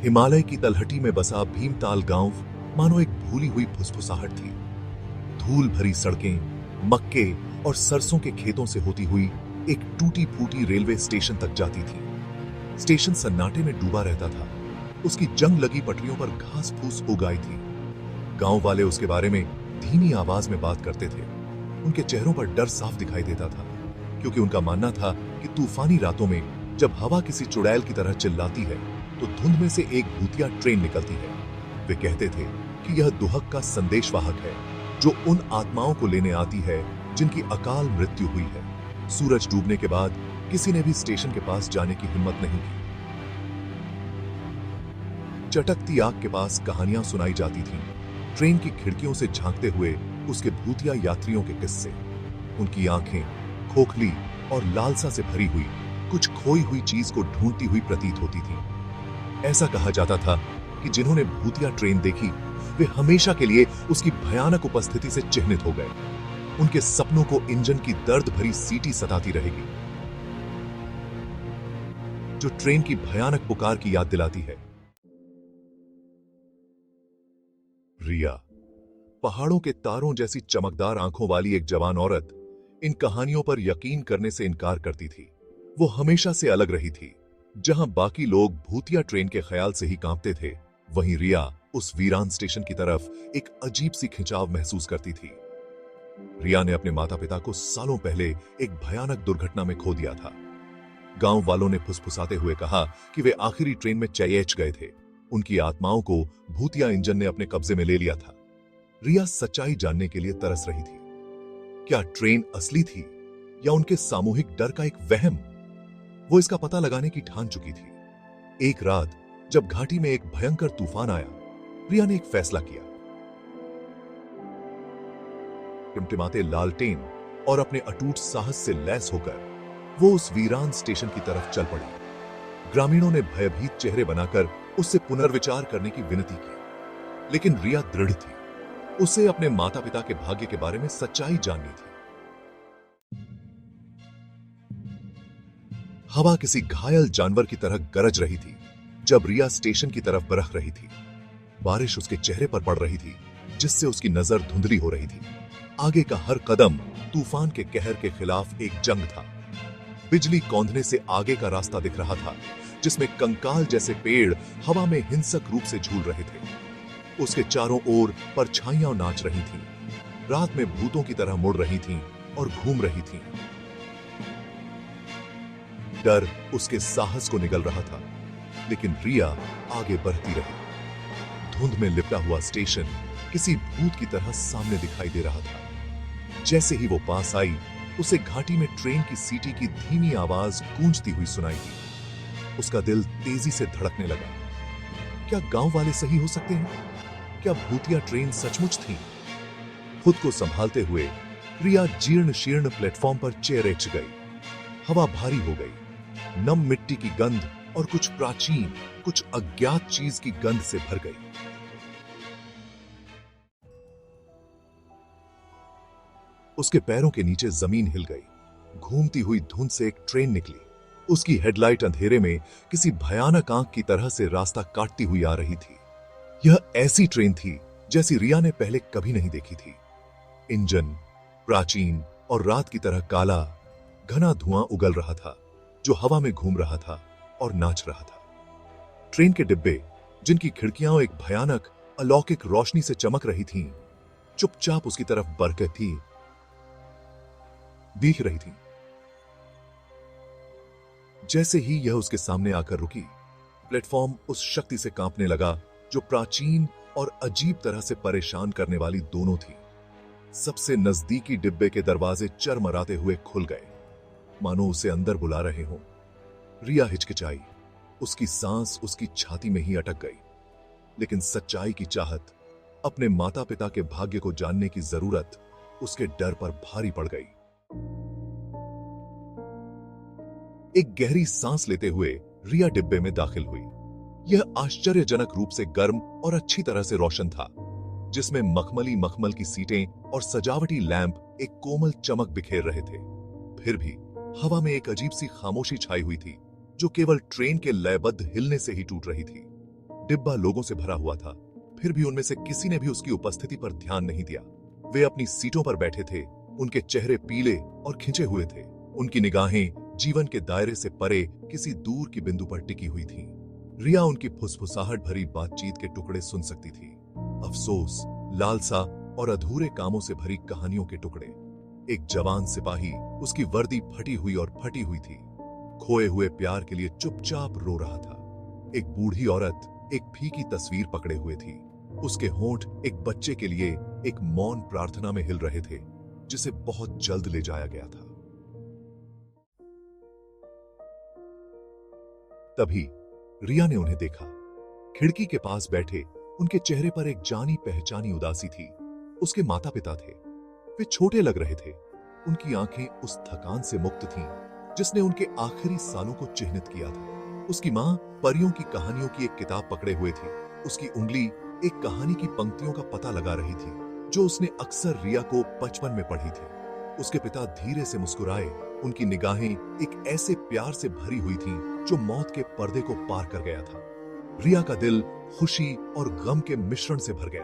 हिमालय की तलहटी में बसा भीमताल गांव मानो एक भूली हुई फुसफुसाहट थी। धूल भरी सड़कें, मक्के और सरसों के खेतों से होती हुई एक टूटी फूटी रेलवे स्टेशन तक जाती थी। स्टेशन सन्नाटे में डूबा रहता था। उसकी जंग लगी पटरियों पर घास फूस उग आई थी। गांव वाले उसके बारे में धीमी आवाज में बात करते थे। उनके चेहरों पर डर साफ दिखाई देता था, क्योंकि उनका मानना था कि तूफानी रातों में जब हवा किसी चुड़ैल की तरह चिल्लाती है तो धुंध में से एक भूतिया ट्रेन निकलती है। वे कहते थे कि यह दुहक का संदेशवाहक है, जो उन आत्माओं को लेने आती है जिनकी अकाल मृत्यु हुई है। सूरज डूबने के बाद किसी ने भी स्टेशन के पास जाने की हिम्मत नहीं की। चटकती आग के पास कहानियां सुनाई जाती थीं, ट्रेन की खिड़कियों से झांकते हुए उसके भूतिया यात्रियों के किस्से। उनकी आंखें खोखली और लालसा से भरी हुई कुछ खोई हुई चीज को ढूंढती हुई प्रतीत होती थी। ऐसा कहा जाता था कि जिन्होंने भूतिया ट्रेन देखी वे हमेशा के लिए उसकी भयानक उपस्थिति से चिह्नित हो गए। उनके सपनों को इंजन की दर्द भरी सीटी सताती रहेगी, जो ट्रेन की भयानक पुकार की याद दिलाती है। रिया, पहाड़ों के तारों जैसी चमकदार आंखों वाली एक जवान औरत, इन कहानियों पर यकीन करने से इनकार करती थी। वो हमेशा से अलग रही थी। जहां बाकी लोग भूतिया ट्रेन के ख्याल से ही कांपते थे, वहीं रिया उस वीरान स्टेशन की तरफ एक अजीब सी खिंचाव महसूस करती थी। रिया ने अपने माता पिता को सालों पहले एक भयानक दुर्घटना में खो दिया था। गांव वालों ने फुसफुसाते हुए कहा कि वे आखिरी ट्रेन में चयेच गए थे। उनकी आत्माओं को भूतिया इंजन ने अपने कब्जे में ले लिया था। रिया सच्चाई जानने के लिए तरस रही थी। क्या ट्रेन असली थी या उनके सामूहिक डर का एक वहम? वो इसका पता लगाने की ठान चुकी थी। एक रात जब घाटी में एक भयंकर तूफान आया, रिया ने एक फैसला किया। टिमटिमाते लालटेन और अपने अटूट साहस से लैस होकर वो उस वीरान स्टेशन की तरफ चल पड़ी। ग्रामीणों ने भयभीत चेहरे बनाकर उससे पुनर्विचार करने की विनती की, लेकिन रिया दृढ़ थी। उसे अपने माता पिता के भाग्य के बारे में सच्चाई जाननी थी। हवा किसी घायल जानवर की तरह गरज रही थी जब रिया स्टेशन की तरफ बरख रही थी। बारिश उसके चेहरे पर पड़ रही थी, जिससे उसकी नजर धुंधली हो रही थी। आगे का हर कदम तूफान के कहर के खिलाफ एक जंग था। बिजली कौंधने से आगे का रास्ता दिख रहा था, जिसमें कंकाल जैसे पेड़ हवा में हिंसक रूप से झूल रहे थे। उसके चारों ओर परछाइयां नाच रही थीं, रात में भूतों की तरह मुड़ रही थीं और घूम रही थीं। डर उसके साहस को निगल रहा था, लेकिन रिया आगे बढ़ती रही। धुंध में लिपटा हुआ स्टेशन किसी भूत की तरह सामने दिखाई दे रहा था। जैसे ही वो पास आई, उसे घाटी में ट्रेन की सीटी की धीमी आवाज गूंजती हुई सुनाई दी। उसका दिल तेजी से धड़कने लगा। क्या गांव वाले सही हो सकते हैं? क्या भूतिया ट्रेन सचमुच थी? खुद को संभालते हुए रिया जीर्ण शीर्ण प्लेटफॉर्म पर चेरेच गई। हवा भारी हो गई। नम मिट्टी की गंध और कुछ प्राचीन, कुछ अज्ञात चीज की गंध से भर गई। उसके पैरों के नीचे जमीन हिल गई। घूमती हुई धुंध से एक ट्रेन निकली। उसकी हेडलाइट अंधेरे में किसी भयानक आंख की तरह से रास्ता काटती हुई आ रही थी। यह ऐसी ट्रेन थी जैसी रिया ने पहले कभी नहीं देखी थी। इंजन प्राचीन और रात की तरह काला, घना धुआं उगल रहा था, जो हवा में घूम रहा था और नाच रहा था। ट्रेन के डिब्बे, जिनकी खिड़कियां एक भयानक अलौकिक रोशनी से चमक रही थीं, चुपचाप उसकी तरफ बढ़कर दिख रही थी। जैसे ही यह उसके सामने आकर रुकी, प्लेटफॉर्म उस शक्ति से कांपने लगा जो प्राचीन और अजीब तरह से परेशान करने वाली दोनों थी। सबसे नजदीकी डिब्बे के दरवाजे चरमराते हुए खुल गए, मानो उसे अंदर बुला रहे हों। रिया हिचकिचाई। उसकी सांस उसकी छाती में ही अटक गई। लेकिन सच्चाई की चाहत, अपने माता पिता के भाग्य को जानने की जरूरत उसके डर पर भारी पड़ गई। एक गहरी सांस लेते हुए रिया डिब्बे में दाखिल हुई। यह आश्चर्यजनक रूप से गर्म और अच्छी तरह से रोशन था, जिसमें मखमली मखमल की सीटें और सजावटी लैंप एक कोमल चमक बिखेर रहे थे। फिर भी हवा में एक अजीब सी खामोशी छाई हुई थी, जो केवल ट्रेन के लयबद्ध हिलने से ही टूट रही थी। डिब्बा लोगों से भरा हुआ था, फिर भी उनमें से किसी ने भी उसकी उपस्थिति पर ध्यान नहीं दिया। वे अपनी सीटों पर बैठे थे, उनके चेहरे पीले और खिंचे हुए थे। उनकी निगाहें जीवन के दायरे से परे किसी दूर की बिंदु पर टिकी हुई थीं। रिया उनकी फुसफुसाहट भरी बातचीत के टुकड़े सुन सकती थी। अफसोस, लालसा और अधूरे कामों से भरी कहानियों के टुकड़े। एक जवान सिपाही, उसकी वर्दी फटी हुई और फटी हुई थी, खोए हुए प्यार के लिए चुपचाप रो रहा था। एक बूढ़ी औरत एक फीकी तस्वीर पकड़े हुए थी। उसके होंठ एक बच्चे के लिए एक मौन प्रार्थना में हिल रहे थे, जिसे बहुत जल्द ले जाया गया था। तभी रिया ने उन्हें देखा। खिड़की के पास बैठे उनके चेहरे पर एक जानी पहचानी उदासी थी। उसके माता पिता थे। वे छोटे लग रहे थे। उनकी आंखें उस थकान से मुक्त थीं, जिसने उनके आखिरी सालों को चिह्नित किया था। उसकी मां परियों की कहानियों की एक किताब पकड़े हुए थी। उसकी उंगली एक कहानी की पंक्तियों का पता लगा रही थी, जो उसने अक्सर रिया को बचपन में पढ़ी थी। उसके पिता धीरे से मुस्कुराए। उनकी निगाहें एक ऐसे प्यार से भरी हुई थीं, जो मौत के पर्दे को पार कर गया था। रिया का दिल खुशी और गम के मिश्रण से भर गया।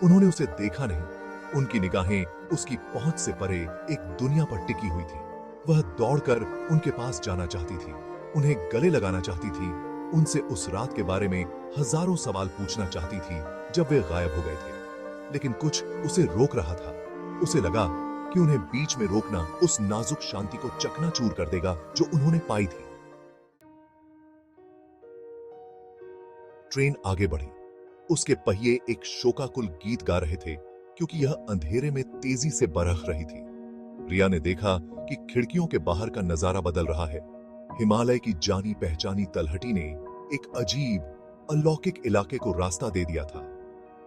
उन्होंने उसे देखा नहीं। उनकी निगाहें उसकी पहुंच से परे एक दुनिया पर टिकी हुई थी। वह दौड़कर उनके पास जाना चाहती थी, उन्हें गले लगाना चाहती थी, उनसे उस रात के बारे में हजारों सवाल पूछना चाहती थी जब वे गायब हो गए थे। लेकिन कुछ उसे रोक रहा था। उसे लगा कि उन्हें बीच में रोकना उस नाजुक शांति को चकनाचूर कर देगा जो उन्होंने पाई थी। ट्रेन आगे बढ़ी। उसके पहिए एक शोकाकुल गीत गा रहे थे, क्योंकि यह अंधेरे में तेजी से बरख रही थी। रिया ने देखा कि खिड़कियों के बाहर का नजारा बदल रहा है। हिमालय की जानी पहचानी तलहटी ने एक अजीब अलौकिक इलाके को रास्ता दे दिया था।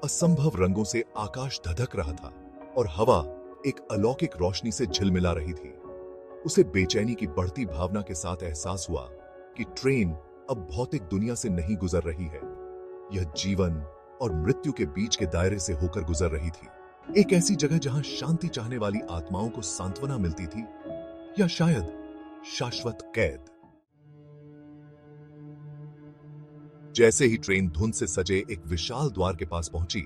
असंभव रंगों से आकाश धधक रहा था और हवा एक अलौकिक रोशनी से झिलमिला रही थी। उसे बेचैनी की बढ़ती भावना के साथ एहसास हुआ कि ट्रेन अब भौतिक दुनिया से नहीं गुजर रही है। यह जीवन और मृत्यु के बीच के दायरे से होकर गुजर रही थी। एक ऐसी जगह जहां शांति चाहने वाली आत्माओं को सांत्वना मिलती थी, या शायद शाश्वत कैद। जैसे ही ट्रेन धुंध से सजे एक विशाल द्वार के पास पहुंची,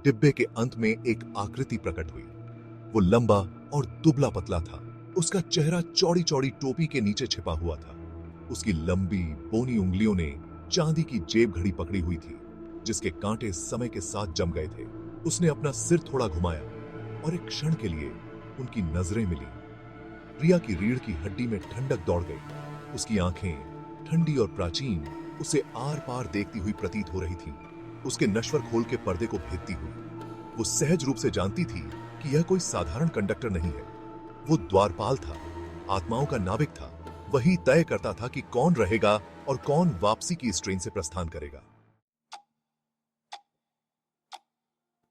डिब्बे के अंत में एक आकृति प्रकट हुई। वो लंबा और दुबला पतला था। उसका चेहरा चौड़ी चौड़ी टोपी के नीचे छिपा हुआ था। उसकी लंबी बौनी उंगलियों ने चांदी की जेब घड़ी पकड़ी हुई थी, जिसके कांटे समय के साथ जम गए थे। उसने अपना सिर थोड़ा घुमाया और एक क्षण के लिए उनकी नजरें मिली। रिया की रीढ़ की हड्डी में ठंडक दौड़ गई। उसकी आंखें ठंडी और प्राचीन उसे आर पार देखती हुई प्रतीत हो रही थीं, उसके नश्वर खोल के पर्दे को भेदती हुई। वो सहज रूप से जानती थी कि यह कोई साधारण कंडक्टर नहीं है। वो द्वारपाल था, आत्माओं का नाविक था। वही तय करता था कि कौन रहेगा और कौन वापसी की इस ट्रेन से प्रस्थान करेगा।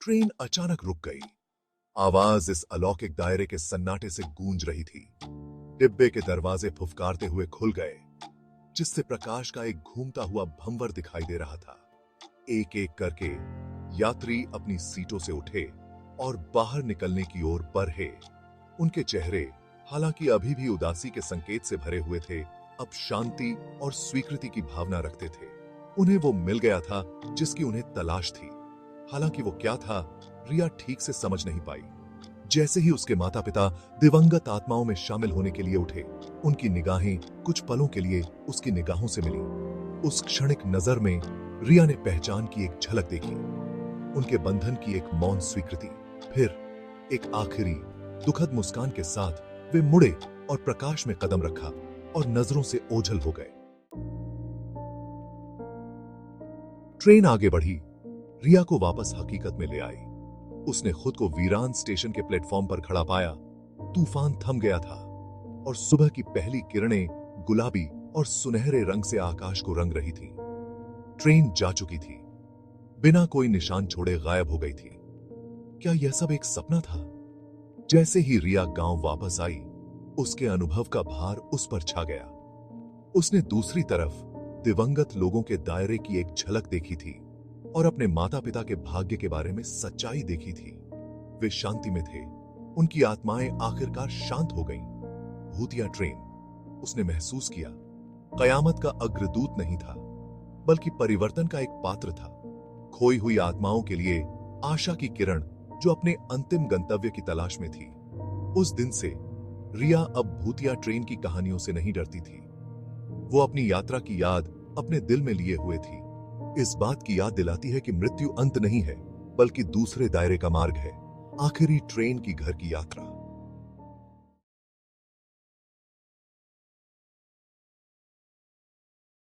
ट्रेन अचानक रुक गई। आवाज इस अलौकिक दायरे के सन्नाटे से गूंज रही थी। डिब्बे के दरवाजे फुफकारते हुए खुल गए, जिससे प्रकाश का एक घूमता हुआ भंवर दिखाई दे रहा था। एक एक करके यात्री अपनी सीटों से उठे और बाहर निकलने की ओर बढ़े। उनके चेहरे, हालांकि अभी भी उदासी के संकेत से भरे हुए थे, अब शांति और स्वीकृति की भावना रखते थे। उन्हें वो मिल गया था जिसकी उन्हें तलाश थी। हालांकि वो क्या था, रिया ठीक से समझ नहीं पाई। जैसे ही उसके माता पिता दिवंगत आत्माओं में शामिल होने के लिए उठे, उनकी निगाहें कुछ पलों के लिए उसकी निगाहों से मिली। उस क्षणिक नजर में रिया ने पहचान की एक झलक देखी, उनके बंधन की एक मौन स्वीकृति। फिर एक आखिरी दुखद मुस्कान के साथ वे मुड़े और प्रकाश में कदम रखा और नजरों से ओझल हो गए। ट्रेन आगे बढ़ी, रिया को वापस हकीकत में ले आई। उसने खुद को वीरान स्टेशन के प्लेटफॉर्म पर खड़ा पाया। तूफान थम गया था और सुबह की पहली किरणें गुलाबी और सुनहरे रंग से आकाश को रंग रही थी। ट्रेन जा चुकी थी, बिना कोई निशान छोड़े गायब हो गई थी। क्या यह सब एक सपना था? जैसे ही रिया गांव वापस आई, उसके अनुभव का भार उस पर छा गया। उसने दूसरी तरफ दिवंगत लोगों के दायरे की एक झलक देखी थी और अपने माता पिता के भाग्य के बारे में सच्चाई देखी थी। वे शांति में थे, उनकी आत्माएं आखिरकार शांत हो गईं। भूतिया ट्रेन, उसने महसूस किया, कयामत का अग्रदूत नहीं था, बल्कि परिवर्तन का एक पात्र था, खोई हुई आत्माओं के लिए आशा की किरण जो अपने अंतिम गंतव्य की तलाश में थी। उस दिन से रिया अब भूतिया ट्रेन की कहानियों से नहीं डरती थी। वो अपनी यात्रा की याद अपने दिल में लिए हुए थी। इस बात की याद दिलाती है कि मृत्यु अंत नहीं है, बल्कि दूसरे दायरे का मार्ग है, आखिरी ट्रेन की घर की यात्रा।